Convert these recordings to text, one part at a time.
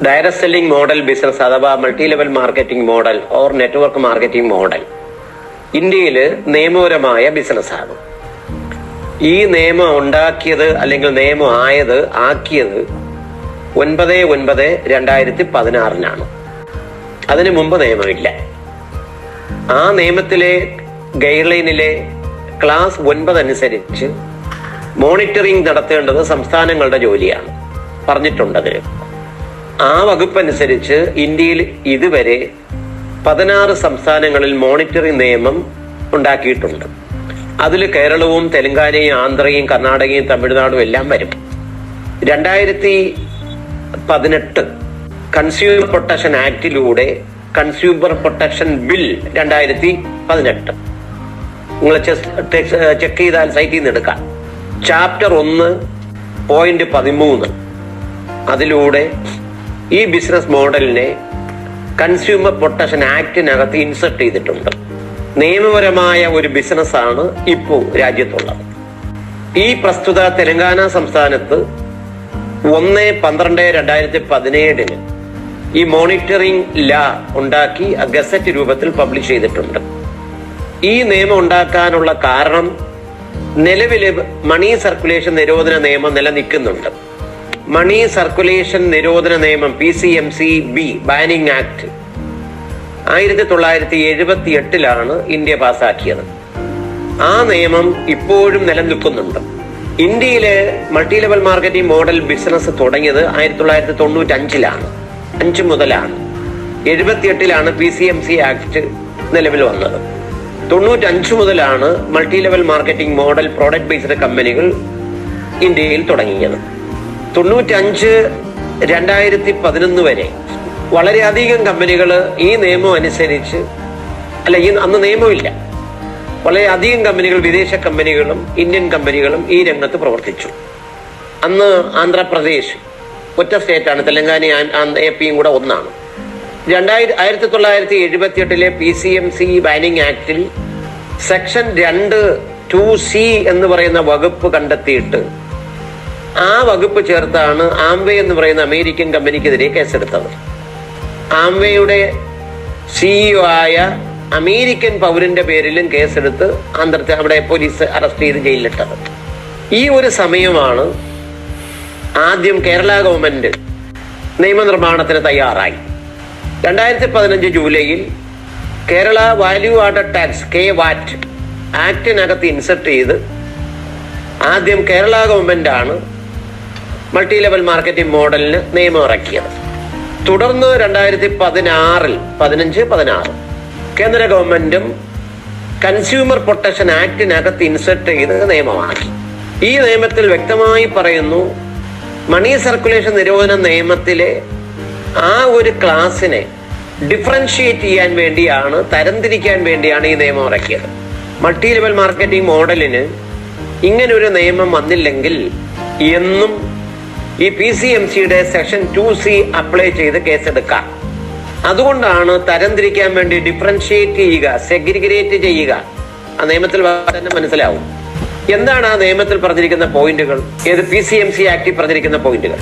Direct selling model business അഥവാ multi level marketing model or network marketing model ഇന്ത്യയിൽ നിയമപരമായ ബിസിനസ്സാണ്. ഈ നിയമം ഉണ്ടാക്കിയത് അല്ലെങ്കിൽ നിയമം ആക്കിയത് 9/9/2016 അതിനു മുമ്പ് നിയമമില്ല. ആ നിയമത്തിലെ ഗൈഡ് ലൈനിലെ ക്ലാസ് 9 അനുസരിച്ച് മോണിറ്ററിംഗ് നടത്തേണ്ടത് സംസ്ഥാനങ്ങളുടെ ജോലിയാണ് പറഞ്ഞിട്ടുണ്ടത്. ആ വകുപ്പനുസരിച്ച് ഇന്ത്യയിൽ ഇതുവരെ 16 സംസ്ഥാനങ്ങളിൽ മോണിറ്ററിംഗ് നിയമം ഉണ്ടാക്കിയിട്ടുണ്ട്. അതിൽ കേരളവും തെലങ്കാനയും ആന്ധ്രയും കർണാടകയും തമിഴ്നാടും എല്ലാം വരും. 2018 കൺസ്യൂമർ പ്രൊട്ടക്ഷൻ ആക്ടിലൂടെ കൺസ്യൂമർ പ്രൊട്ടക്ഷൻ ബിൽ 2018 നിങ്ങൾ ചെക്ക് ചെയ്താൽ സൈറ്റിൽ നിന്ന് എടുക്കാം. ചാപ്റ്റർ 1.13 അതിലൂടെ ഈ ബിസിനസ് മോഡലിനെ കൺസ്യൂമർ പ്രൊട്ടക്ഷൻ ആക്ടിനകത്ത് ഇൻസെർട്ട് ചെയ്തിട്ടുണ്ട്. നിയമപരമായ ഒരു ബിസിനസ്സാണ് ഇപ്പോൾ രാജ്യത്തുള്ളത്. ഈ പ്രസ്തുത തെലങ്കാന സംസ്ഥാനത്ത് 1/12/2017 ഈ മോണിറ്ററിംഗ് ലാ ഉണ്ടാക്കി ഗസറ്റ് രൂപത്തിൽ പബ്ലിഷ് ചെയ്തിട്ടുണ്ട്. ഈ നിയമം ഉണ്ടാക്കാനുള്ള കാരണം നിലവിലെ മണി സർക്കുലേഷൻ നിരോധന നിയമം നിലനിൽക്കുന്നുണ്ട്. മണി സർക്കുലേഷൻ നിരോധന നിയമം PCMC-B ബാനിംഗ് ആക്ട് 1978 ഇന്ത്യ പാസാക്കിയത്. ആ നിയമം ഇപ്പോഴും നിലനിൽക്കുന്നുണ്ട്. ഇന്ത്യയിലെ multi level marketing model business തുടങ്ങിയത് 1995 5 മുതലാണ്. 78 PCMC ആക്ട് നിലവിൽ വന്നത്. 95 മുതലാണ് multi level marketing model product based കമ്പനികൾ ഇന്ത്യയിൽ തുടങ്ങിയത്. 95-2011 വരെ വളരെയധികം കമ്പനികൾ ഈ നിയമം അനുസരിച്ച് അന്ന് നിയമമില്ല. വളരെയധികം കമ്പനികൾ, വിദേശ കമ്പനികളും ഇന്ത്യൻ കമ്പനികളും ഈ രംഗത്ത് പ്രവർത്തിച്ചു. അന്ന് ആന്ധ്രാപ്രദേശ് ഒറ്റ സ്റ്റേറ്റാണ്, തെലങ്കാനയും AP-യും കൂടെ ഒന്നാണ്. 1978 PCMC ബാനിംഗ് ആക്ടിൽ സെക്ഷൻ 2(2)C എന്ന് പറയുന്ന വകുപ്പ് കണ്ടെത്തിയിട്ട് ആ വകുപ്പ് ചേർത്താണ് ആംവേ എന്ന് പറയുന്ന അമേരിക്കൻ കമ്പനിക്കെതിരെ കേസെടുത്തത്. ആംവേയുടെ CEO ആയ അമേരിക്കൻ പൗരന്റെ പേരിലും കേസെടുത്ത് അവിടെ പോലീസ് അറസ്റ്റ് ചെയ്ത് ജയിലിലിട്ടത്. ഈ ഒരു സമയമാണ് ആദ്യം കേരള ഗവൺമെന്റ് നിയമനിർമ്മാണത്തിന് തയ്യാറായി. 2015 ജൂലൈയിൽ Kerala value added tax KVAT ആക്ടിനകത്ത് ഇൻസെർട്ട് ചെയ്ത് ആദ്യം കേരള ഗവൺമെന്റ് ആണ് മൾട്ടി ലെവൽ മാർക്കറ്റിംഗ് മോഡലിന് നിയമം ഇറക്കിയത്. തുടർന്ന് 2015-16 കേന്ദ്ര ഗവൺമെന്റും കൺസ്യൂമർ പ്രൊട്ടക്ഷൻ ആക്ടിനകത്ത് ഇൻസെർട്ട് ചെയ്ത് നിയമമാക്കി. ഈ നിയമത്തിൽ വ്യക്തമായി പറയുന്നു, മണി സർക്കുലേഷൻ നിരോധന നിയമത്തിലെ ആ ഒരു ക്ലാസിനെ ഡിഫറൻഷിയേറ്റ് ചെയ്യാൻ വേണ്ടിയാണ്, തരംതിരിക്കാൻ വേണ്ടിയാണ് ഈ നിയമം ഇറക്കിയത്. മൾട്ടി ലെവൽ മാർക്കറ്റിംഗ് മോഡലിന് ഇങ്ങനൊരു നിയമം വന്നില്ലെങ്കിൽ എന്നും ഈ PCMCയുടെ സെക്ഷൻ 2C അപ്ലൈ ചെയ്ത് കേസെടുക്കാം. അതുകൊണ്ടാണ് തരംതിരിക്കാൻ വേണ്ടി ഡിഫറൻഷിയേറ്റ് ചെയ്യുക, സെഗ്രിഗേറ്റ് ചെയ്യുക. ആ നിയമത്തിൽ തന്നെ മനസ്സിലാവും എന്താണ് ആ നിയമത്തിൽ പറഞ്ഞിരിക്കുന്ന പോയിന്റുകൾ. ഏത് PCMC ആക്ടിൽ പറഞ്ഞിരിക്കുന്ന പോയിന്റുകൾ.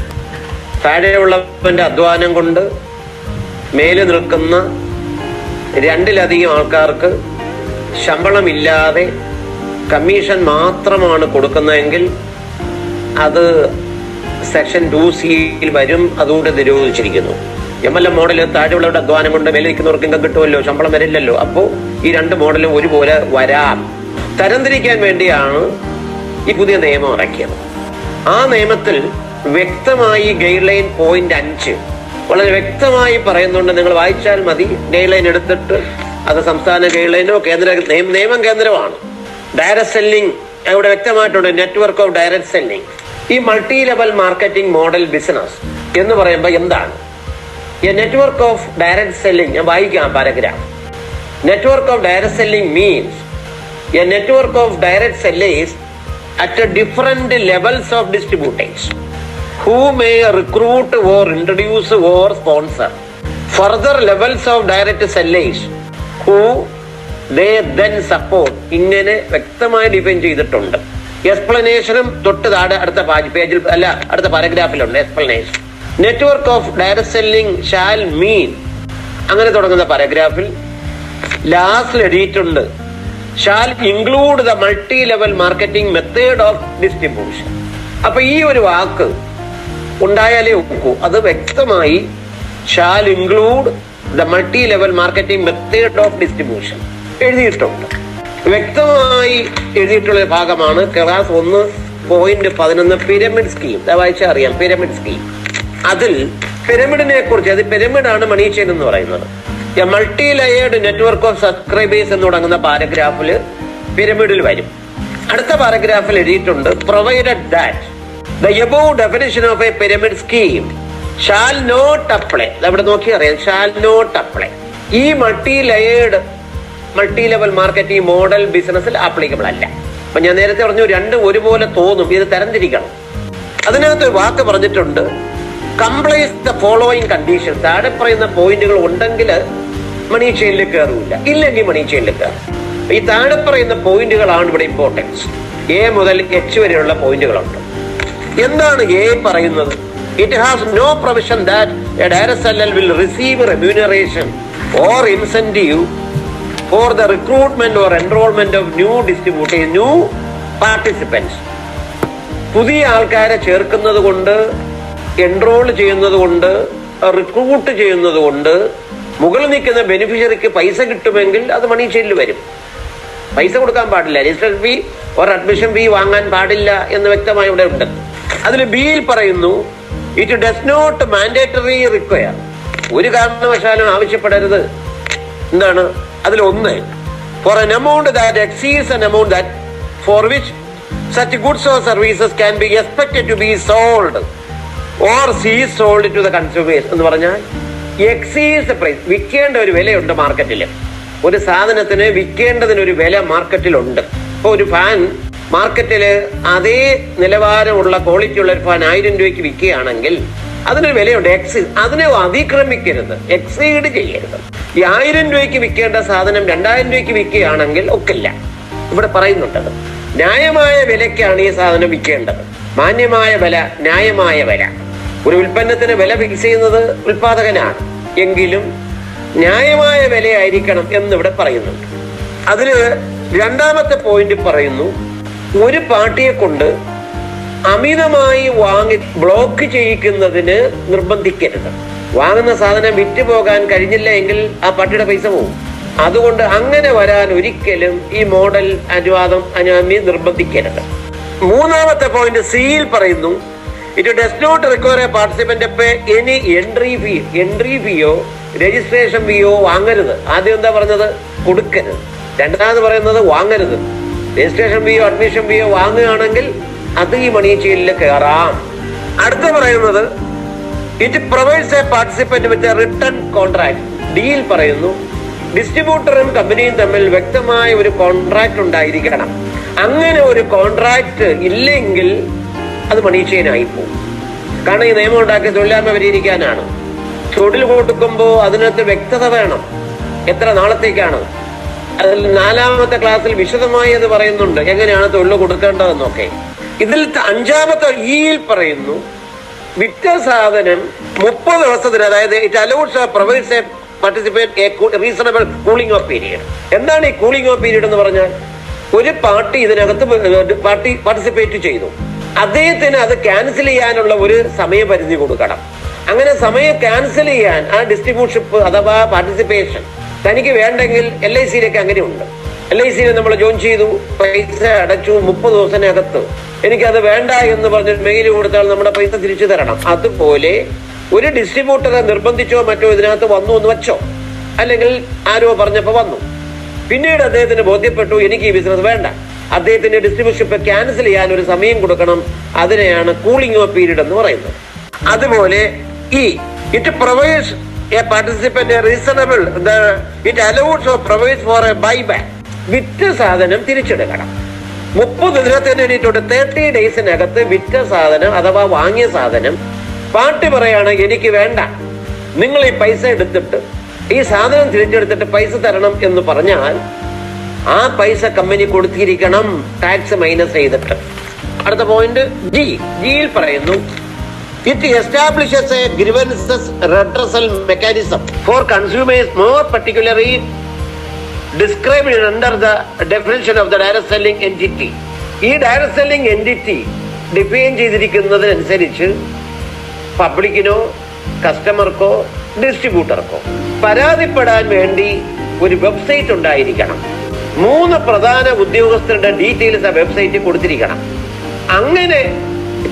താഴെയുള്ളവന്റെ അധ്വാനം കൊണ്ട് മേല് നിൽക്കുന്ന 2-ലധികം ആൾക്കാർക്ക് ശമ്പളമില്ലാതെ കമ്മീഷൻ മാത്രമാണ് കൊടുക്കുന്നതെങ്കിൽ അത് സെക്ഷൻ 2C വരും. അതുകൊണ്ട് നിരോധിച്ചിരിക്കുന്നു. MLM മോഡല് താഴെയുള്ളവരുടെ അധ്വാനം കൊണ്ട് മേലെ നിൽക്കുന്നവർക്ക് ഇൻകം കിട്ടുമല്ലോ, ശമ്പളം വരില്ലല്ലോ. അപ്പോ ഈ 2 മോഡലും ഒരുപോലെ വരാം. തരംതിരിക്കാൻ വേണ്ടിയാണ് ഈ പുതിയ നിയമം ഇറക്കിയത്. ആ നിയമത്തിൽ വ്യക്തമായി ഗൈഡ് ലൈൻ .5 വളരെ വ്യക്തമായി പറയുന്നുണ്ട്. നിങ്ങൾ വായിച്ചാൽ മതി. ഗൈഡ് ലൈൻ എടുത്തിട്ട് അത് സംസ്ഥാന ഗൈഡ് ലൈനോ നിയമം കേന്ദ്രമാണ്. ഡയറക്ട് സെല്ലിംഗ് അവിടെ വ്യക്തമായിട്ടുണ്ട്. Network of direct selling. ഈ multi level marketing model business എന്ന് പറയുമ്പോൾ എന്താണ്? A network of direct selling, ഞാൻ വായിക്കാം paragraph. Network of direct selling means a network of direct sellers at different levels of distributors who may recruit or introduce or sponsor further levels of direct sellers who they then support. ഇങ്ങനെ വ്യക്തമായി define ചെയ്തിട്ടുണ്ട്. എക്സ്പ്ലനേഷനും തൊട്ട് താഴെ അടുത്ത പേജിൽ അടുത്ത പാരഗ്രാഫിലുണ്ട് explanation. Network of direct selling shall mean അങ്ങനെ തുടങ്ങുന്ന പാരഗ്രാഫിൽ ലാസ്റ്റിൽ എഴുതിയിട്ടുണ്ട് shall include the multi level marketing method of distribution. അപ്പൊ ഈ ഒരു വാക്ക് ഉണ്ടായാലേ ഒക്കൂ. അത് വ്യക്തമായി shall include the multi level marketing method of distribution എഴുതിയിട്ടുണ്ട്. വ്യക്തമായി എഴുതിയിട്ടുള്ള ഭാഗമാണ് ക്ലാസ് 1.11 പിരമിഡ് സ്കീം. വായിച്ചാൽ അറിയാം പിരമിഡ് സ്കീം. അതിൽ പിരമിഡിനെ കുറിച്ച്, അത് പിരമിഡാണ് മണി ചെയിൻ എന്ന് പറയുന്നത്. Multi layered network of subscribers എന്ന് തുടങ്ങുന്ന പാരഗ്രാഫിൽ പിരമിഡിൽ വരും. അടുത്ത പാരഗ്രാഫിൽ എഴുതിയിട്ടുണ്ട് provided that the above definition of a pyramid scheme shall not apply. അവിടെ നോക്കി അറിയാം, ഷാൽ നോട്ട് അപ്ലൈ. ഈ മൾട്ടി ലെവൽ മാർക്കറ്റിംഗ് മോഡൽ ബിസിനസ്സിൽ ആപ്ലിക്കബിൾ അല്ല. അപ്പൊ ഞാൻ നേരത്തെ പറഞ്ഞു രണ്ടും ഒരുപോലെ തോന്നും, ഇത് തരംതിരിക്കണം. അതിനകത്ത് വാക്ക് പറഞ്ഞിട്ടുണ്ട് കംപ്ലൈസ് ദ ഫോളോയിങ് കണ്ടീഷൻ. താഴെ പറയുന്ന പോയിന്റുകൾ ഉണ്ടെങ്കിൽ മണി ചെയിനിൽ കയറൂല, ഇല്ലെങ്കിൽ മണി ചെയിനിൽ കയറും. ഈ താഴെ പറയുന്ന പോയിന്റുകളാണ് ഇവിടെ ഇമ്പോർട്ടൻസ്. എ മുതൽ എച്ച് വരെയുള്ള പോയിന്റുകളുണ്ട്. എന്താണ് എ പറയുന്നത്? It has no provision that a direct seller will receive remuneration or incentive for the recruitment or enrolment of new participants. പുതിയ ആൾക്കാരെ ചേർക്കുന്നത് കൊണ്ട്, എൻറോൾ ചെയ്യുന്നത് കൊണ്ട്, റിക്രൂട്ട് ചെയ്യുന്നത് കൊണ്ട് മുകളിൽ നിൽക്കുന്ന ബെനിഫിഷ്യറിക്ക് പൈസ കിട്ടുമെങ്കിൽ അത് മണി ചെയിനിൽ വരും. പൈസ കൊടുക്കാൻ പാടില്ല, registration fee or admission fee വാങ്ങാൻ പാടില്ല എന്ന് വ്യക്തമായി ഇവിടെ ഉണ്ട്. അതിൽ ബിയിൽ പറയുന്നു it does not mandatory require. ഒരു കാരണവശാലും ആവശ്യപ്പെടരുത്. എന്താണ് അതിൽ ഒന്ന്? For an amount that exceeds an amount that for which such goods or services can be expected to be sold or sees sold to the consumers എന്ന് പറഞ്ഞാൽ x is price, വിൽക്കേണ്ട ഒരു വിലയുണ്ട് മാർക്കറ്റിൽ. ഒരു സാധനത്തിന് വിൽക്കേണ്ടതിനൊരു വില മാർക്കറ്റിലുണ്ട്. ഇപ്പൊ ഒരു ഫാൻ മാർക്കറ്റില് അതേ നിലവാരമുള്ള ക്വാളിറ്റി ഉള്ള ഒരു ഫാൻ 1000 രൂപയ്ക്ക് വിൽക്കുകയാണെങ്കിൽ അതിനൊരു വിലയുണ്ട്. അതിനെ അതിക്രമിക്കരുത്, എക്സീഡ് ചെയ്യരുത്. ഈ 1000 രൂപയ്ക്ക് വിൽക്കേണ്ട സാധനം 2000 രൂപയ്ക്ക് വിൽക്കുകയാണെങ്കിൽ ഒക്കില്ല. ഇവിടെ പറയുന്നുണ്ടത് ന്യായമായ വിലയ്ക്കാണ് ഈ സാധനം വിൽക്കേണ്ടത്. മാന്യമായ വില, ന്യായമായ വില. ഒരു ഉൽപ്പന്നത്തിന് വില ഫിക്സ് ചെയ്യുന്നത് ഉൽപാദകനാണ്, എങ്കിലും ന്യായമായ വിലയായിരിക്കണം എന്നിവിടെ പറയുന്നുണ്ട്. അതില് രണ്ടാമത്തെ പോയിന്റ് പറയുന്നു ഒരു പാർട്ടിയെ കൊണ്ട് അമിതമായി വാങ്ങി ബ്ലോക്ക് ചെയ്യിക്കുന്നതിന് നിർബന്ധിക്കരുത്. വാങ്ങുന്ന സാധനം വിറ്റ് പോകാൻ കഴിഞ്ഞില്ല എങ്കിൽ ആ പാർട്ടിയുടെ പൈസ പോകും. അതുകൊണ്ട് അങ്ങനെ വരാൻ ഒരിക്കലും ഈ മോഡൽ അനുവാദം നിർബന്ധിക്കരുത്. മൂന്നാമത്തെ പോയിന്റ് സിയിൽ പറയുന്നു it does not require a participant pay any entry ഫീയോ രജിസ്ട്രേഷൻ ഫീയോ വാങ്ങരുത്. ആദ്യം എന്താ പറഞ്ഞത്? കൊടുക്കരുത്. രണ്ടാമത് പറയുന്നത് വാങ്ങരുത്. രജിസ്ട്രേഷൻ ഫീയോ അഡ്മിഷൻ ഫീയോ വാങ്ങുകയാണെങ്കിൽ അത് ഈ മണി ചെയിനിൽ കയറാം. അടുത്ത പറയുന്നത് it provides a participant with a written contract. ഡിയിൽ പറയുന്നു ഡിസ്ട്രിബ്യൂട്ടറും കമ്പനിയും തമ്മിൽ വ്യക്തമായ ഒരു കോൺട്രാക്ട് ഉണ്ടായിരിക്കണം. അങ്ങനെ ഒരു കോൺട്രാക്ട് ഇല്ലെങ്കിൽ അത് മണി ചെയിൻ ആയിപ്പോകും. കാരണം ഈ നിയമം ഉണ്ടാക്കിയ തൊഴിലായ്മ പരിഹരിക്കാനാണ്. തൊഴിൽ കൊടുക്കുമ്പോൾ അതിനകത്ത് വ്യക്തത വേണം, എത്ര നാളത്തേക്കാണ്. അതിൽ 4ാമത്തെ ക്ലാസ്സിൽ വിശദമായി അത് പറയുന്നുണ്ട്, എങ്ങനെയാണ് തൊഴിൽ കൊടുക്കേണ്ടതെന്നൊക്കെ. ഇതിൽ 5ാമത്തെ ഇയിൽ പറയുന്നു വിറ്റ സാധനം 30 ദിവസത്തിന്, അതായത് it allows provides A participate A reasonable cooling of period. എന്താണ് ഈ കൂളിംഗ് ഓഫ് പീരീഡ് എന്ന് പറഞ്ഞാൽ? ഒരു പാർട്ടി ഇതിനകത്ത് പാർട്ടിസിപ്പേറ്റ് ചെയ്തു, അദ്ദേഹത്തിന് അത് ക്യാൻസൽ ചെയ്യാനുള്ള ഒരു സമയപരിധി കൊടുക്കണം. അങ്ങനെ സമയം ക്യാൻസൽ ചെയ്യാൻ ആ ഡിസ്ട്രിബ്യൂഷൻഷിപ്പ് അഥവാ പാർട്ടിസിപ്പേഷൻ തനിക്ക് വേണ്ടെങ്കിൽ LICയിലേക്ക് അങ്ങനെയുണ്ട്. LICയിൽ നമ്മൾ ജോയിൻ ചെയ്തു, പൈസ അടച്ചു, 30 ദിവസത്തിനകത്ത് എനിക്കത് വേണ്ട എന്ന് പറഞ്ഞ് മെയിൽ കൊടുത്താൽ നമ്മുടെ പൈസ തിരിച്ചു തരണം. അതുപോലെ ഒരു ഡിസ്ട്രിബ്യൂട്ടറെ നിർബന്ധിച്ചോ മറ്റോ ഇതിനകത്ത് വന്നു എന്ന് വെച്ചോ, അല്ലെങ്കിൽ ആരോ പറഞ്ഞപ്പോ വന്നു, പിന്നീട് അദ്ദേഹത്തിന് ബോധ്യപ്പെട്ടു എനിക്ക് ഈ ബിസിനസ് വേണ്ട, അദ്ദേഹത്തിന്റെ ഡിസ്ട്രിബ്യൂഷൻഷിപ്പ് ക്യാൻസൽ ചെയ്യാൻ ഒരു സമയം കൊടുക്കണം. അതിനെയാണ് കൂളിംഗ് ഓഫ് പീരീഡ് എന്ന് പറയുന്നത്. അതുപോലെ it provides a participant reasonable, it allows or provides for a buy back. വിറ്റ സാധനം തിരിച്ചെടുക്കണം. 30 ദിനത്തിന് വേണ്ടിയിട്ടുണ്ട്. 30 ഡേയ്സിനകത്ത് വിറ്റ സാധനം അഥവാ വാങ്ങിയ സാധനം പാർട്ടി പറയാണ് എനിക്ക് വേണ്ട, നിങ്ങൾ ഈ പൈസ എടുത്തിട്ട് ഈ സാധനം തിരിച്ചെടുത്തിട്ട് പൈസ തരണം എന്ന് പറഞ്ഞാൽ ആ പൈസ കമ്പനി കൊടുത്തിരിക്കണം, ടാക്സ് മൈനസ് ചെയ്തിട്ട്. അടുത്ത പോയിന്റ് ജിയിൽ പറയുന്നു It establishes a grievances redressal mechanism for consumers, more particularly described under the definition of the direct selling entity. ഈ ഡയറക്ട് സെല്ലിംഗ് എൻറ്റിറ്റി ഡിഫൈൻ ചെയ്തിരിക്കുന്നതിനനുസരിച്ച് പബ്ലിക്കിനോ കസ്റ്റമർക്കോ ഡിസ്ട്രിബ്യൂട്ടർക്കോ പരാതിപ്പെടാൻ വേണ്ടി ഒരു വെബ്സൈറ്റ് ഉണ്ടായിരിക്കണം. 3 പ്രധാന ഉദ്യോഗസ്ഥരുടെ ഡീറ്റെയിൽസ് ആ വെബ്സൈറ്റിൽ കൊടുത്തിരിക്കണം. അങ്ങനെ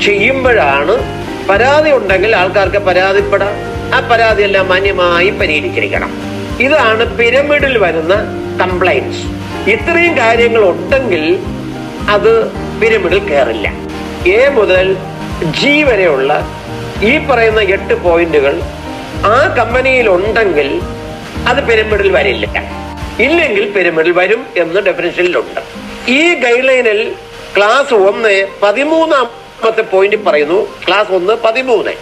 ചെയ്യുമ്പോഴാണ് പരാതി ഉണ്ടെങ്കിൽ ആൾക്കാർക്ക് പരാതിപ്പെടാം. ആ പരാതിയെല്ലാം മാന്യമായി പരിഹരിച്ചിരിക്കണം. ഇതാണ് പിരമിഡിൽ വരുന്ന കംപ്ലൈൻറ്റ്സ്. ഇത്രയും കാര്യങ്ങൾ ഉണ്ടെങ്കിൽ അത് പിരമിഡിൽ കയറില്ല. എ മുതൽ ജി വരെയുള്ള ഈ പറയുന്ന 8 പോയിന്റുകൾ ആ കമ്പനിയിൽ ഉണ്ടെങ്കിൽ അത് പിരമിഡിൽ വരില്ല. ഇല്ലെങ്കിൽ പിരമിഡിൽ വരും എന്ന് ഡെഫിനിഷനിലുണ്ട്. ഈ ഗൈഡ് ലൈനിൽ ക്ലാസ് 1 13ാമത്തെ പോയിന്റ് പറയുന്നു. ക്ലാസ് 1 13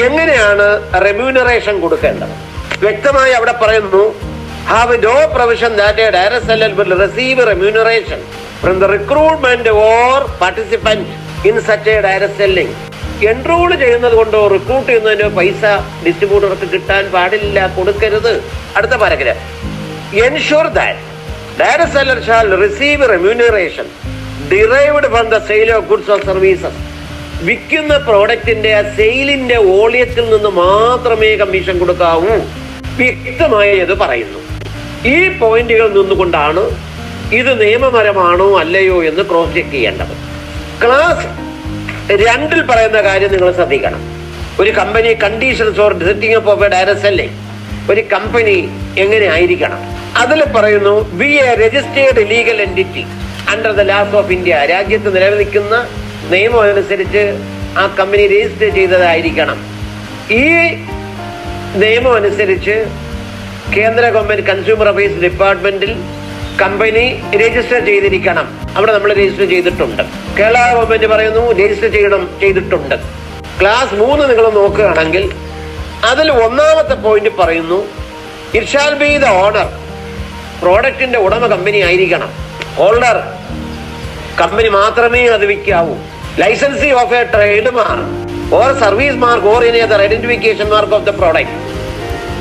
എങ്ങനെയാണ് റെമ്യൂണറേഷൻ കൊടുക്കേണ്ടത് വ്യക്തമായി അവിടെ പറയുന്നു. Have no provision that a direct seller will receive remuneration from the recruitment or participant in such a direct selling. Enrol ചെയ്യുന്നത് കൊണ്ടോ റിക്രൂട്ട് ചെയ്യുന്നതിനോ പൈസ ഡിസ്ട്രിബ്യൂട്ടർക്ക് കിട്ടാൻ പാടില്ല, കൊടുക്കരുത്. അടുത്ത paragraph. Ensure that direct seller shall receive remuneration derived from the sale of goods or services. വിൽക്കുന്ന പ്രോഡക്റ്റിന്റെ ആ സെയിലിന്റെ വോളിയത്തിൽ നിന്ന് മാത്രമേ കമ്മീഷൻ കൊടുക്കാവൂ. വ്യക്തമായി ഇത് പറയുന്നു. ഈ പോയിന്റുകളിൽ നിന്നുകൊണ്ടാണ് ഇത് നിയമപരമാണോ അല്ലയോ എന്ന് ക്രോസ് ചെക്ക് ചെയ്യേണ്ടത്. ക്ലാസ് 2 പറയുന്ന കാര്യം നിങ്ങൾ ശ്രദ്ധിക്കണം. ഒരു company conditions or setting up of A direct selling. ഒരു കമ്പനി എങ്ങനെ ആയിരിക്കണം അതിൽ പറയുന്നു. B A registered legal entity under the laws of India. രാജ്യത്ത് നിലനിൽക്കുന്ന നിയമം അനുസരിച്ച് ആ കമ്പനി രജിസ്റ്റർ ചെയ്തതായിരിക്കണം. ഈ നിയമം അനുസരിച്ച് കേന്ദ്ര ഗവൺമെന്റ് കൺസ്യൂമർ അഫയേഴ്സ് ഡിപ്പാർട്ട്മെന്റിൽ കമ്പനി രജിസ്റ്റർ ചെയ്തിരിക്കണം. അവിടെ നമ്മൾ രജിസ്റ്റർ ചെയ്തിട്ടുണ്ട്. കേരള ഗവൺമെന്റ് പറയുന്നു രജിസ്റ്റർ ചെയ്തിട്ടുണ്ട്. ക്ലാസ് 3 നിങ്ങൾ നോക്കുകയാണെങ്കിൽ അതിൽ 1ാമത്തെ പോയിന്റ് പറയുന്നു. It shall be the owner. പ്രോഡക്റ്റിന്റെ ഉടമ കമ്പനി ആയിരിക്കണം. ഹോൾഡർ കമ്പനി മാത്രമേ അത് വിൽക്കാവൂ. Licensee of a trade mark or service mark or any other identification mark of the product.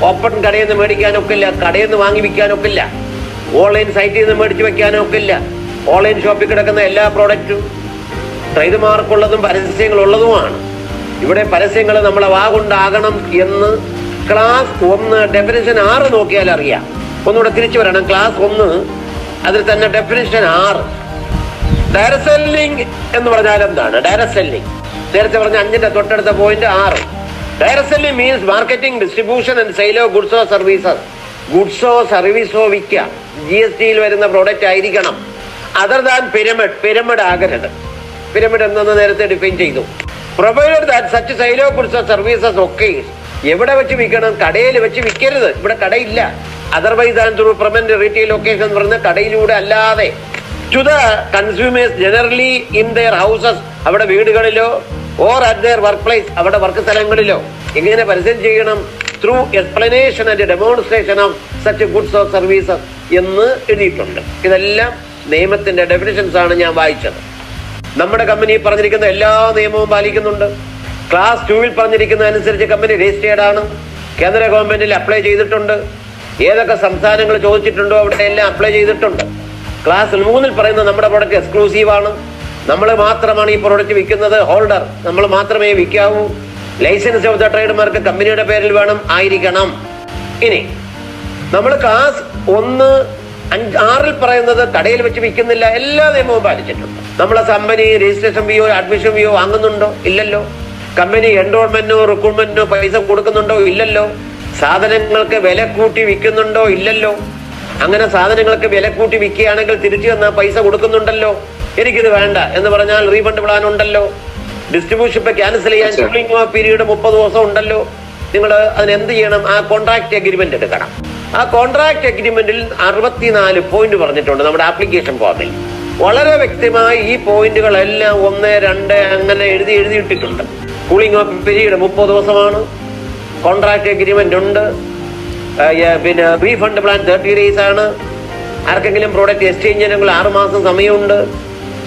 Open കടയിൽ നിന്ന് മേടിക്കാനൊക്കില്ല, കടയിൽ നിന്ന് വാങ്ങി വിൽക്കാനൊക്കില്ല, ഓൺലൈൻ സൈറ്റിൽ നിന്ന് മേടിച്ച് വെക്കാനൊക്കില്ല. ഓൺലൈൻ ഷോപ്പിൽ കിടക്കുന്ന എല്ലാ പ്രോഡക്റ്റും ട്രേഡ് മാർക്കുള്ളതും പരസ്യങ്ങളുള്ളതുമാണ്. ഇവിടെ പരസ്യങ്ങൾ നമ്മളെ വാഗുണ്ടാകണം എന്ന് ക്ലാസ് 1 ഡെഫിനിഷൻ 6 നോക്കിയാൽ അറിയാം. ഒന്നുകൂടെ തിരിച്ചു വരണം. ക്ലാസ് 1 അതിൽ തന്നെ ഡെഫിനിഷൻ 6. ഡയറക്ട് സെല്ലിംഗ് എന്ന് പറഞ്ഞാൽ എന്താണ്? ഡയറക്ട് സെല്ലിംഗ് നേരത്തെ പറഞ്ഞ 5ന്റെ തൊട്ടടുത്ത point 6. Direct selling means marketing, distribution and sale of goods or services. ഗുഡ്സോ സർവീസോ വിൽക്കാം. GST വരുന്ന പ്രോഡക്റ്റ് ആയിരിക്കണം. അതർ ദാൻ പിരമിഡ് ആകരുത്. പിരമിഡ് എന്നത് നേരത്തെ ഡിഫൈൻ ചെയ്തു. Provided that such sale of goods or services ഒക്കെ എവിടെ വെച്ച് വിൽക്കണം? കടയിൽ വെച്ച് വിൽക്കരുത്. ഇവിടെ കടയില്ല. Otherwise and through permanent retail location എന്ന് പറഞ്ഞ കടയിലൂടെ അല്ലാതെ to the consumers generally in their houses, അവിടെ വീടുകളിലോ or at there work place, അവിടെ വർക്ക് സ്ഥലങ്ങളിലോ. എങ്ങനെ പരസ്യം ചെയ്യണം? Through explanation and demonstration of such goods or services എന്ന് എഴുതിയിട്ടുണ്ട്. ഇതെല്ലാം നിയമത്തിന്റെ ഡെഫിനിഷൻസ് ആണ് ഞാൻ വായിച്ചത്. നമ്മുടെ കമ്പനി പറഞ്ഞിരിക്കുന്ന എല്ലാ നിയമവും പാലിക്കുന്നുണ്ട്. ക്ലാസ് 2 പറഞ്ഞിരിക്കുന്ന അനുസരിച്ച് കമ്പനി രജിസ്റ്റേർഡ് ആണ്. കേന്ദ്ര ഗവൺമെന്റിൽ അപ്ലൈ ചെയ്തിട്ടുണ്ട്. ഏതൊക്കെ സംസ്ഥാനങ്ങൾ ചോദിച്ചിട്ടുണ്ടോ അവിടെ എല്ലാം അപ്ലൈ ചെയ്തിട്ടുണ്ട്. ക്ലാസ് 3 പറയുന്നത് നമ്മുടെ പ്രോഡക്റ്റ് എക്സ്ക്ലൂസീവ് ആണ്. നമ്മൾ മാത്രമാണ് ഈ പ്രോഡക്റ്റ് വിൽക്കുന്നത്. ഹോൾഡർ നമ്മൾ മാത്രമേ വിൽക്കാവൂ. License of the trade mark കമ്പനിയുടെ പേരിൽ ആയിരിക്കണം. ഇനി നമ്മൾ ക്ലാസ് 1 പറയുന്നത് കടയിൽ വെച്ച് വിൽക്കുന്നില്ല. എല്ലാ നിയമവും പാലിച്ചിട്ടുണ്ട്. നമ്മളെ കമ്പനി രജിസ്ട്രേഷൻ ഫീയോ അഡ്മിഷൻ ഫീയോ വാങ്ങുന്നുണ്ടോ? ഇല്ലല്ലോ. കമ്പനി എൻറോൾമെന്റിനോ റിക്രൂട്ട്മെന്റിനോ പൈസ കൊടുക്കുന്നുണ്ടോ? ഇല്ലല്ലോ. സാധനങ്ങൾക്ക് വില കൂട്ടി വിൽക്കുന്നുണ്ടോ? ഇല്ലല്ലോ. അങ്ങനെ സാധനങ്ങൾക്ക് വില കൂട്ടി വിൽക്കുകയാണെങ്കിൽ തിരിച്ചു തന്നാൽ പൈസ കൊടുക്കുന്നുണ്ടല്ലോ. എനിക്കിത് വേണ്ട എന്ന് പറഞ്ഞാൽ റീഫണ്ട് പ്ലാൻ ഉണ്ടല്ലോ. ഡിസ്ട്രിബ്യൂഷൻ ഇപ്പൊ ക്യാൻസൽ ചെയ്യാൻ കൂളിംഗ് ഓഫ് പീരീഡ് 30 ദിവസം ഉണ്ടല്ലോ. നിങ്ങൾ അതിനെന്ത് ചെയ്യണം? ആ കോൺട്രാക്ട് അഗ്രിമെന്റ് എടുക്കണം. ആ കോൺട്രാക്ട് അഗ്രിമെന്റിൽ 64 പോയിന്റ് പറഞ്ഞിട്ടുണ്ട് നമ്മുടെ ആപ്ലിക്കേഷൻ ഫോമിൽ. വളരെ വ്യക്തമായി ഈ പോയിന്റുകളെല്ലാം 1, 2 അങ്ങനെ എഴുതിയിട്ടിട്ടുണ്ട്. കൂളിംഗ് ഓഫ് പീരീഡ് 30 ദിവസമാണ്. കോൺട്രാക്ട് അഗ്രിമെന്റ് ഉണ്ട്. പിന്നെ റീഫണ്ട് പ്ലാൻ 30 ഡേയ്സ് ആണ്. ആർക്കെങ്കിലും പ്രോഡക്റ്റ് എക്സ്ചേഞ്ച് ചെയ്യണമെങ്കിൽ 6 മാസം സമയമുണ്ട്.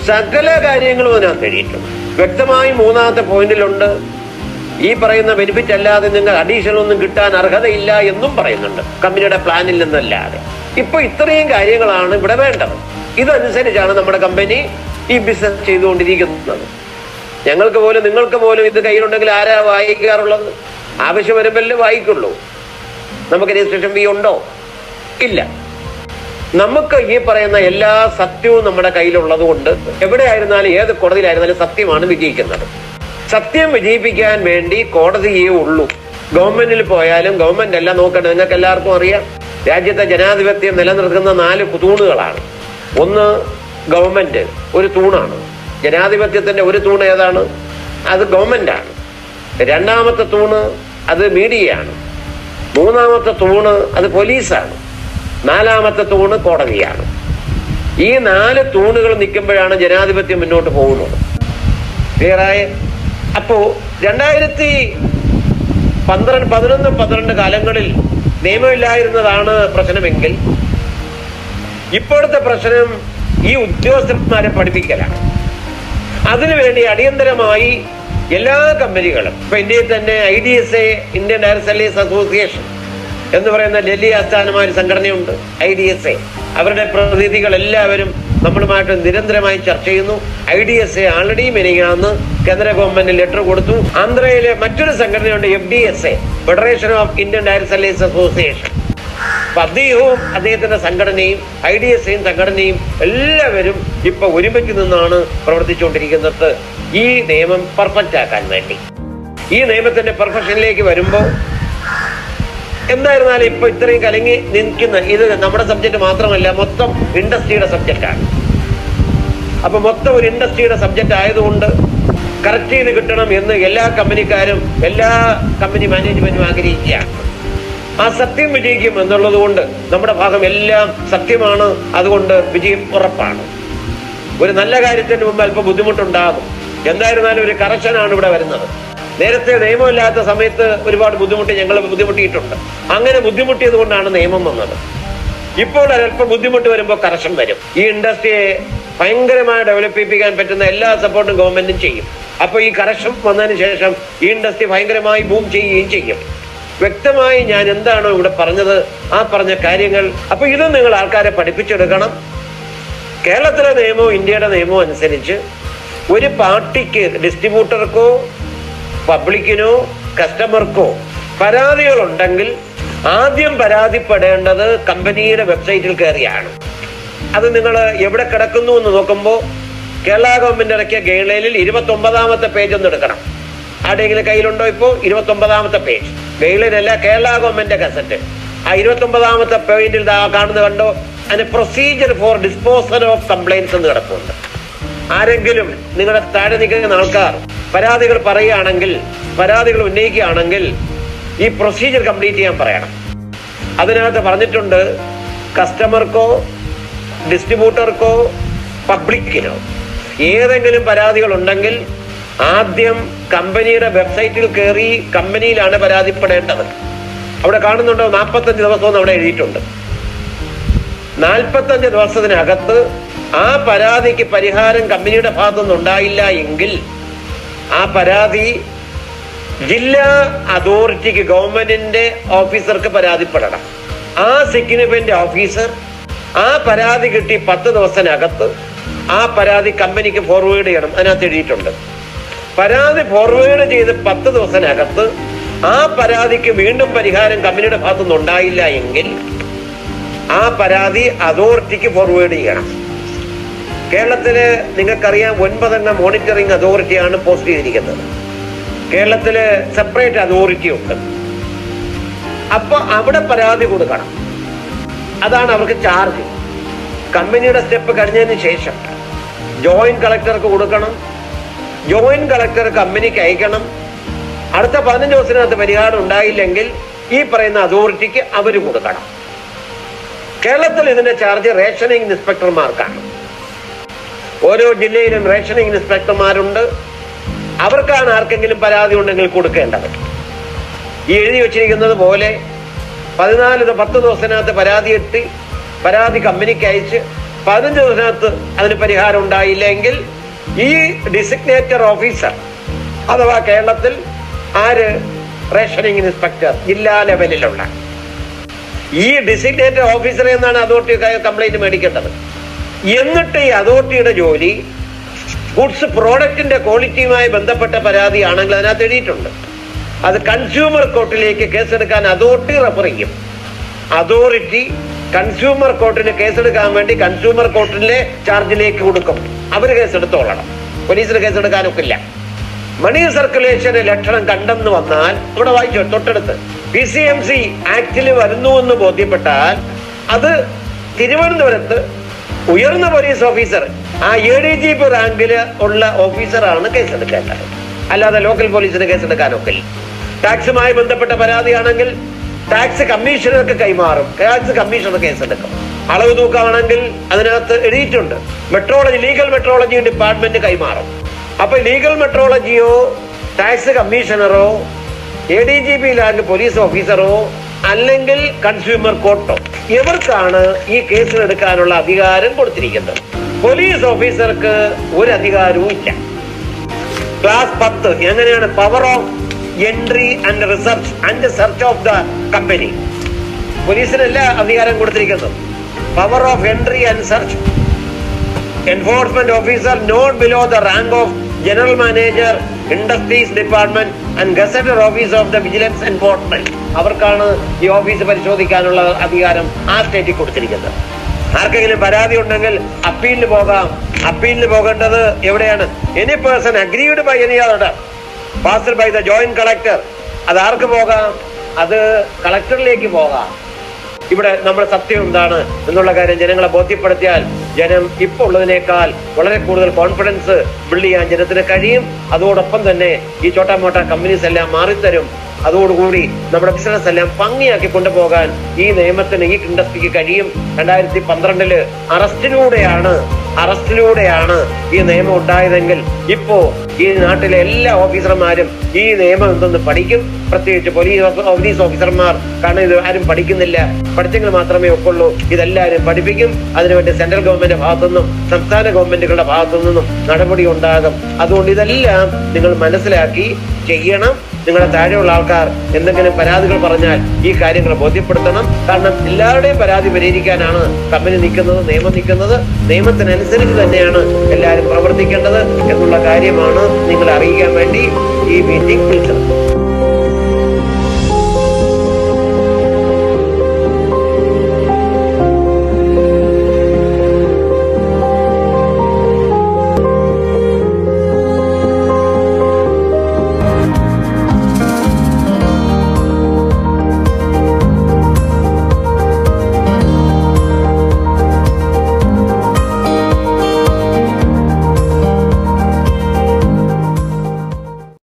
സകല കാര്യങ്ങളും അതിനകത്ത് എഴുതിയിട്ടുണ്ട്. വ്യക്തമായി 3ാമത്തെ പോയിന്റിലുണ്ട്. ഈ പറയുന്ന ബെനിഫിറ്റ് അല്ലാതെ നിങ്ങൾ അഡീഷണൽ ഒന്നും കിട്ടാൻ അർഹതയില്ല എന്നും പറയുന്നുണ്ട്, കമ്പനിയുടെ പ്ലാനിൽ നിന്നല്ലാതെ. ഇപ്പൊ ഇത്രയും കാര്യങ്ങളാണ് ഇവിടെ വേണ്ടത്. ഇതനുസരിച്ചാണ് നമ്മുടെ കമ്പനി ഈ ബിസിനസ് ചെയ്തുകൊണ്ടിരിക്കുന്നത്. ഞങ്ങൾക്ക് പോലും നിങ്ങൾക്ക് പോലും ഇത് കയ്യിലുണ്ടെങ്കിൽ ആരാ വായിക്കാറുള്ളത്? ആവശ്യം വരുമ്പല്ലേ വായിക്കുള്ളൂ. നമുക്ക് രജിസ്ട്രേഷൻ ഫീ ഉണ്ടോ? ഇല്ല. നമുക്ക് ഈ പറയുന്ന എല്ലാ സത്യവും നമ്മുടെ കയ്യിലുള്ളത് കൊണ്ട് എവിടെയായിരുന്നാലും ഏത് കോടതിയിലായിരുന്നാലും സത്യമാണ് വിജയിക്കുന്നത്. സത്യം വിജയിപ്പിക്കാൻ വേണ്ടി കോടതിയേ ഉള്ളൂ. ഗവൺമെന്റിൽ പോയാലും ഗവൺമെന്റ് എല്ലാം നോക്കട്ടെ. നിങ്ങൾക്ക് എല്ലാവർക്കും അറിയാം, രാജ്യത്തെ ജനാധിപത്യം നിലനിർത്തുന്ന 4 തൂണുകളാണ്. ഒന്ന് ഗവൺമെന്റ് ഒരു തൂണാണ്. ജനാധിപത്യത്തിന്റെ ഒരു തൂണ് ഏതാണ്? അത് ഗവൺമെന്റാണ്. രണ്ടാമത്തെ തൂണ് അത് മീഡിയയാണ്. മൂന്നാമത്തെ തൂണ് അത് പോലീസാണ്. നാലാമത്തെ തൂണ് കോടതിയാണ്. ഈ 4 തൂണുകൾ നിൽക്കുമ്പോഴാണ് ജനാധിപത്യം മുന്നോട്ട് പോകുന്നത്. ക്ലിയറായ? അപ്പോ 2011-12 കാലങ്ങളിൽ നിയമമില്ലായിരുന്നതാണ് പ്രശ്നമെങ്കിൽ ഇപ്പോഴത്തെ പ്രശ്നം ഈ ഉദ്യോഗസ്ഥന്മാരെ പഠിപ്പിക്കലാണ്. അതിനുവേണ്ടി അടിയന്തരമായി എല്ലാ കമ്പനികളും, ഇപ്പൊ ഇന്ത്യയിൽ തന്നെ IDSA, Indian director sellers association എന്ന് പറയുന്ന ഡൽഹി ആസ്ഥാനമായ ഒരു സംഘടനയുണ്ട്, IDSA. അവരുടെ പ്രതിനിധികൾ എല്ലാവരും നമ്മളുമായിട്ട് നിരന്തരമായി ചർച്ച ചെയ്യുന്നു. IDSA ആൾറെഡി മെനിങ്ങാന്ന് കേന്ദ്ര ഗവൺമെന്റ് ലെറ്റർ കൊടുത്തു. ആന്ധ്രയിലെ മറ്റൊരു സംഘടനയുണ്ട്, FDSA, federation of Indian director sellers association. അപ്പൊ അദ്ദേഹവും അദ്ദേഹത്തിന്റെ സംഘടനയും IDSAയും സംഘടനയും എല്ലാവരും ഇപ്പൊ ഒരുമിച്ച് നിന്നാണ് പ്രവർത്തിച്ചുകൊണ്ടിരിക്കുന്നത് ഈ നിയമം പെർഫെക്റ്റ് ആക്കാൻ വേണ്ടി. ഈ നിയമത്തിന്റെ പെർഫെക്ഷനിലേക്ക് വരുമ്പോൾ എന്തായിരുന്നാലും ഇപ്പൊ ഇത്രയും കലങ്ങി നിൽക്കുന്ന ഇത് നമ്മുടെ സബ്ജക്ട് മാത്രമല്ല, മൊത്തം ഇൻഡസ്ട്രിയുടെ സബ്ജക്റ്റാണ്. അപ്പൊ മൊത്തം ഒരു ഇൻഡസ്ട്രിയുടെ സബ്ജക്റ്റ് ആയതുകൊണ്ട് കറക്റ്റ് ചെയ്ത് കിട്ടണം എന്ന് എല്ലാ കമ്പനിക്കാരും എല്ലാ കമ്പനി മാനേജ്മെന്റും ആഗ്രഹിക്കുകയാണ്. ആ സത്യം വിജയിക്കും എന്നുള്ളത് കൊണ്ട് നമ്മുടെ ഭാഗം എല്ലാം സത്യമാണ്. അതുകൊണ്ട് വിജയം ഉറപ്പാണ്. ഒരു നല്ല കാര്യത്തിന് മുമ്പ് അല്പം ബുദ്ധിമുട്ടുണ്ടാകും. എന്തായിരുന്നാലും ഒരു കറക്ഷനാണ് ഇവിടെ വരുന്നത്. നേരത്തെ നിയമമില്ലാത്ത സമയത്ത് ഒരുപാട് ഞങ്ങൾ ബുദ്ധിമുട്ടിയിട്ടുണ്ട്. അങ്ങനെ ബുദ്ധിമുട്ടിയത് കൊണ്ടാണ് നിയമം വന്നത്. ഇപ്പോൾ ഒരല്പം ബുദ്ധിമുട്ട് വരുമ്പോൾ കറക്ഷൻ വരും. ഈ ഇൻഡസ്ട്രിയെ ഭയങ്കരമായി ഡെവലപ്പ് ചെയ്യിപ്പിക്കാൻ പറ്റുന്ന എല്ലാ സപ്പോർട്ടും ഗവൺമെന്റും ചെയ്യും. അപ്പൊ ഈ കറക്ഷൻ വന്നതിന് ശേഷം ഈ ഇൻഡസ്ട്രി ഭയങ്കരമായി ബൂം ചെയ്യുകയും ചെയ്യും. വ്യക്തമായി ഞാൻ എന്താണോ ഇവിടെ പറഞ്ഞത് ആ പറഞ്ഞ കാര്യങ്ങൾ. അപ്പൊ ഇത് നിങ്ങൾ ആൾക്കാരെ പഠിപ്പിച്ചെടുക്കണം. കേരളത്തിലെ നിയമവും ഇന്ത്യയുടെ നിയമവും അനുസരിച്ച് ഒരു പാർട്ടിക്ക്, ഡിസ്ട്രിബ്യൂട്ടർക്കോ പബ്ലിക്കിനോ കസ്റ്റമർക്കോ പരാതികളുണ്ടെങ്കിൽ ആദ്യം പരാതിപ്പെടേണ്ടത് കമ്പനിയുടെ വെബ്സൈറ്റിൽ കയറിയാണ്. അത് നിങ്ങൾ എവിടെ കിടക്കുന്നു എന്ന് നോക്കുമ്പോൾ കേരള ഗവൺമെന്റ് ഇറക്കിയ ഗൈഡ്ലൈനിൽ 29ാമത്തെ പേജ് ഒന്ന് എടുക്കണം. ആരുടെയെങ്കിലും കയ്യിലുണ്ടോ? ഇപ്പോൾ 29ാമത്തെ പേജ് ഗൈഡ്ലൈൻ അല്ല, കേരള ഗവൺമെന്റ് ഗസറ്റ്. ആ 29ാമത്തെ പോയിന്റിൽ കാണുന്നത് കണ്ടോ? അതിന് procedure for disposal of compliance എന്ന് കിടപ്പുണ്ട്. ആരെങ്കിലും നിങ്ങളുടെ താഴെ നിൽക്കുന്ന ആൾക്കാർ പരാതികൾ പറയുകയാണെങ്കിൽ, പരാതികൾ ഉന്നയിക്കുകയാണെങ്കിൽ ഈ പ്രൊസീജിയർ കംപ്ലീറ്റ് ചെയ്യാൻ പറയണം. അതിനകത്ത് പറഞ്ഞിട്ടുണ്ട്, കസ്റ്റമർക്കോ ഡിസ്ട്രിബ്യൂട്ടർക്കോ പബ്ലിക്കിനോ ഏതെങ്കിലും പരാതികൾ ഉണ്ടെങ്കിൽ ആദ്യം കമ്പനിയുടെ വെബ്സൈറ്റിൽ കയറി കമ്പനിയിലാണ് പരാതിപ്പെടേണ്ടത്. അവിടെ കാണുന്നുണ്ടോ? 45 ദിവസമെന്ന് അവിടെ എഴുതിയിട്ടുണ്ട്. 45 ദിവസത്തിനകത്ത് ആ പരാതിക്ക് പരിഹാരം കമ്പനിയുടെ ഭാഗത്തുനിന്ന് ഉണ്ടായില്ല എങ്കിൽ ആ പരാതി ജില്ലാ അതോറിറ്റിക്ക്, ഗവൺമെന്റിന്റെ ഓഫീസർക്ക് പരാതിപ്പെടണം. ആ സിഗ്നിഫിക്കന്റ് ഓഫീസർ ആ പരാതി കിട്ടി 10 ദിവസത്തിനകത്ത് ആ പരാതി കമ്പനിക്ക് ഫോർവേഡ് ചെയ്യണം. അതിനകത്ത് എഴുതിയിട്ടുണ്ട്. പരാതി ഫോർവേഡ് ചെയ്ത് 10 ദിവസത്തിനകത്ത് ആ പരാതിക്ക് വീണ്ടും പരിഹാരം കമ്പനിയുടെ ഭാഗത്തുനിന്ന് ഉണ്ടായില്ല എങ്കിൽ ആ പരാതി അതോറിറ്റിക്ക് ഫോർവേഡ് ചെയ്യണം. കേരളത്തില് നിങ്ങൾക്കറിയാം 9 മോണിറ്ററിംഗ് അതോറിറ്റിയാണ് പോസ്റ്റ് ചെയ്തിരിക്കുന്നത്. കേരളത്തില് സെപ്പറേറ്റ് അതോറിറ്റി ഉണ്ട്. അപ്പൊ അവിടെ പരാതി കൊടുക്കണം. അതാണ് അവർക്ക് ചാർജ്. കമ്പനിയുടെ സ്റ്റെപ്പ് കഴിഞ്ഞതിന് ശേഷം ജോയിന്റ് കളക്ടർക്ക് കൊടുക്കണം. ജോയിന്റ് കളക്ടർ കമ്പനിക്ക് അയക്കണം. അടുത്ത 15 ദിവസത്തിനകത്ത് പരിഹാരം ഉണ്ടായില്ലെങ്കിൽ ഈ പറയുന്ന അതോറിറ്റിക്ക് അവർ കൊടുക്കണം. കേരളത്തിൽ ഇതിന്റെ ചാർജ് റേഷനിങ് ഇൻസ്പെക്ടർമാർക്കാണ്. ഓരോ ജില്ലയിലും റേഷനിങ് ഇൻസ്പെക്ടർമാരുണ്ട്. അവർക്കാണ് ആർക്കെങ്കിലും പരാതി ഉണ്ടെങ്കിൽ കൊടുക്കേണ്ടത്. ഈ എഴുതി വെച്ചിരിക്കുന്നത് പോലെ 10 ദിവസത്തിനകത്ത് പരാതി എത്തി പരാതി കമ്പനിക്ക് അയച്ച് 15 ദിവസത്തിനകത്ത് അതിന് പരിഹാരം ഉണ്ടായില്ലെങ്കിൽ ഈ ഡിസിഗ്നേറ്റർ ഓഫീസർ, അഥവാ കേരളത്തിൽ ആര്? റേഷനിങ് ഇൻസ്പെക്ടർ, ജില്ലാ ലെവലിലുള്ള. ഈ ഡെസിഗ്നേറ്റഡ് ഓഫീസറെ എന്നാണ് അതോറിറ്റി കംപ്ലൈന്റ് മേടിക്കേണ്ടത്. എന്നിട്ട് ഈ അതോറിറ്റിയുടെ ജോലി ഗുഡ്സ് പ്രോഡക്റ്റിന്റെ ക്വാളിറ്റിയുമായി ബന്ധപ്പെട്ട പരാതിയാണെങ്കിൽ അതിനകത്ത് എഴുതിയിട്ടുണ്ട്, അത് കൺസ്യൂമർ കോർട്ടിലേക്ക് കേസെടുക്കാൻ അതോറിറ്റി റെഫർ ചെയ്യും. അതോറിറ്റി കൺസ്യൂമർ കോർട്ടിന് കേസെടുക്കാൻ വേണ്ടി കൺസ്യൂമർ കോർട്ടിലെ ചാർജിലേക്ക് കൊടുക്കും. അവര് കേസെടുത്തോളണം, പോലീസിന് കേസെടുക്കാനൊക്കില്ല. മണി സർക്കുലേഷന് ലക്ഷണം കണ്ടെന്ന് വന്നാൽ ഇവിടെ വായിച്ചോ, തൊട്ടടുത്ത് PCMC ആക്ടിൽ വരുന്നു എന്ന് ബോധ്യപ്പെട്ടാൽ അത് തിരുവനന്തപുരത്ത് ഉയർന്ന പോലീസ് ഓഫീസർ, ആ ADGP റാങ്കില് ഉള്ള ഓഫീസറാണ് കേസെടുക്കേണ്ടത്. അല്ലാതെ ലോക്കൽ പോലീസിന് കേസെടുക്കാനൊക്കില്ല. ടാക്സുമായി ബന്ധപ്പെട്ട പരാതിയാണെങ്കിൽ ടാക്സ് കമ്മീഷണർക്ക് കൈമാറും, ടാക്സ് കമ്മീഷണർ കേസെടുക്കും. അളവ് തൂക്കമാണെങ്കിൽ അതിനകത്ത് എഴുതിയിട്ടുണ്ട്, മെട്രോളജി, ലീഗൽ മെട്രോളജി ഡിപ്പാർട്ട്മെന്റ് കൈമാറും. അപ്പൊ ലീഗൽ മെട്രോളജിയോ ടാക്സ് കമ്മീഷണറോ ADGP റാങ്ക് പോലീസ് ഓഫീസറോ അല്ലെങ്കിൽ കൺസ്യൂമർ കോർട്ടോ ഇവർക്കാണ് ഈ കേസിലെടുക്കാനുള്ള അധികാരം കൊടുത്തിരിക്കുന്നത്. പോലീസ് ഓഫീസർക്ക് ഒരു അധികാരവും ഇല്ല. ക്ലാസ് 10 എങ്ങനെയാണ്? Power of entry and research and search of the company. പോലീസിനല്ല അധികാരം കൊടുത്തിരിക്കുന്നത്. Power of entry and search, enforcement officer not below the rank of general manager, industries department and gazetted office of the vigilance enforcement. അവർക്കാണ് ഈ office പരിശോധിക്കാനുള്ള അധികാരം ആ സ്റ്റേറ്റിൽ കൊടുത്തിരിക്കുന്നത്. ആർക്കെങ്കിലും പരാതി ഉണ്ടെങ്കിൽ അപ്പീലിന് പോകാം. അപ്പീലിന് പോകേണ്ടത് എവിടെയാണ്? Any person agreed by any other passed by the joint collector. അത് ആർക്ക് പോകാം? അത് കളക്ടറിലേക്ക് പോകാം. ഇവിടെ നമ്മുടെ സത്യം എന്താണ് എന്നുള്ള കാര്യം ജനങ്ങളെ ബോധ്യപ്പെടുത്തിയാൽ ജനം ഇപ്പോൾ ഉള്ളതിനേക്കാൾ വളരെ കൂടുതൽ കോൺഫിഡൻസ് ബിൽഡ് ചെയ്യാൻ ജനത്തിന് കഴിയും. അതോടൊപ്പം തന്നെ ഈ ചോട്ടാമോട്ട കമ്പനീസ് എല്ലാം മാറിത്തരും. അതോടുകൂടി നമ്മുടെ ബിസിനസ് എല്ലാം ഭംഗിയാക്കി കൊണ്ടുപോകാൻ ഈ നിയമത്തിന്, ഈ ഇൻഡസ്ട്രിക്ക് കഴിയും. 2012 അറസ്റ്റിലൂടെയാണ് ഈ നിയമം ഉണ്ടായതെങ്കിൽ ഇപ്പോ ഈ നാട്ടിലെ എല്ലാ ഓഫീസർമാരും ഈ നിയമം എന്തെന്ന് പഠിക്കും. പ്രത്യേകിച്ച് പോലീസ് ഓഫീസർമാർ, കാരണം ഇത് ആരും പഠിക്കുന്നില്ല. പഠിച്ചെങ്കിൽ മാത്രമേ ഒക്കുള്ളൂ. ഇതെല്ലാവരും പഠിപ്പിക്കും. അതിനുവേണ്ടി സെൻട്രൽ ഗവൺമെന്റ് ഭാഗത്തുനിന്നും സംസ്ഥാന ഗവൺമെന്റുകളുടെ ഭാഗത്തുനിന്നും നടപടി ഉണ്ടാകും. അതുകൊണ്ട് ഇതെല്ലാം നിങ്ങൾ മനസ്സിലാക്കി ചെയ്യണം. നിങ്ങളുടെ താഴെയുള്ള ആൾക്കാർ എന്തെങ്കിലും പരാതികൾ പറഞ്ഞാൽ ഈ കാര്യങ്ങൾ ബോധ്യപ്പെടുത്തണം. കാരണം എല്ലാവരുടെയും പരാതി പരിഹരിക്കാനാണ് കമ്പനി നിൽക്കുന്നത്, നിയമം നിൽക്കുന്നത്. നിയമത്തിനനുസരിച്ച് തന്നെയാണ് എല്ലാവരും പ്രവർത്തിക്കേണ്ടത് എന്നുള്ള കാര്യമാണ് നിങ്ങളെ അറിയിക്കാൻ വേണ്ടി ഈ മീറ്റിംഗ് വിളിച്ചത്.